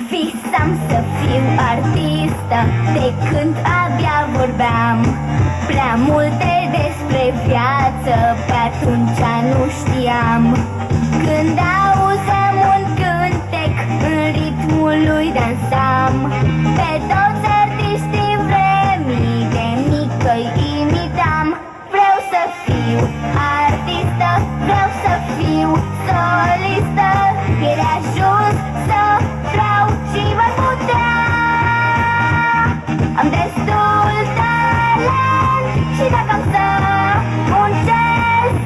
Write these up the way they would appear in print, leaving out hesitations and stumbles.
Visam să fiu artistă de când abia vorbeam prea multe despre viață, pe atunci nu știam. Când auzeam un cântec, în ritmul lui dansam. Pe toți artiștii vremii, de mică imitam. Vreau să fiu artistă, vreau să fiu solistă. E de ajuns să vreau și voi putea. Am destul talent și dacă am să muncesc,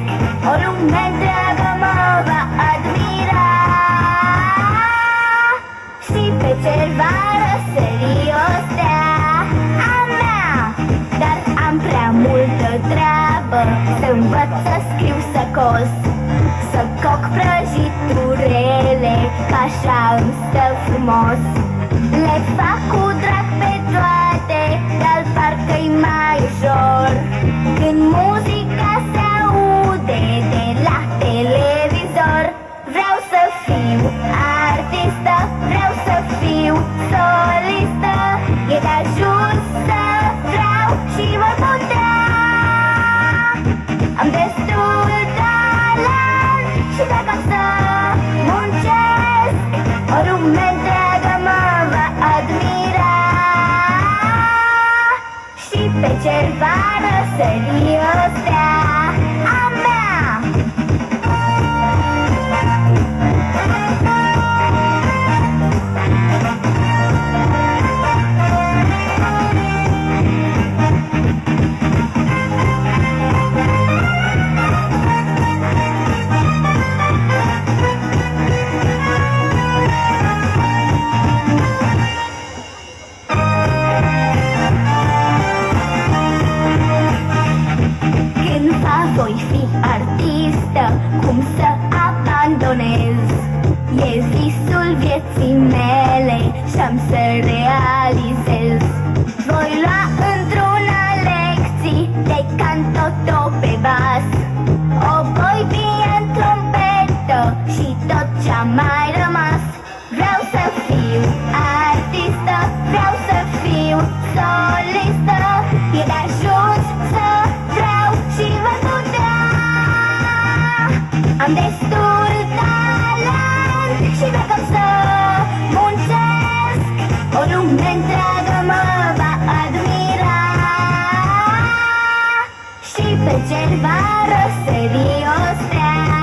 o lume întreagă mă va admira. Și pe cer va răsări o stea a mea. Dar am prea multă treabă, să învăț să scriu, să cos, să coc prăjiturele, că așa îmi stă frumos. Le fac cu drag pe toate, dar parcă-i mai ușor când muzica se aude de la televizor. Vreau să fiu artistă, vreau să fiu solistă. E de ajuns să vreau și voi putea. Am destul talent și dacă am să muncesc, o lume întreagă mă va admira. Și pe cer va răsări o stea a mea. Voi fi artistă, cum să abandonez? E visul vieții mele și-am să realizez. Voi lua într-una lecții de canto pe bas, o voi bine în trompetă și tot ce-a mai rămas. Vreau să fiu artistă, vreau să fiu solistă. E de ajuns să vreau și voi putea. Am destul talent și dacă am să muncesc, o lume întreagă mă va admira. Și pe cer va răsări o stea.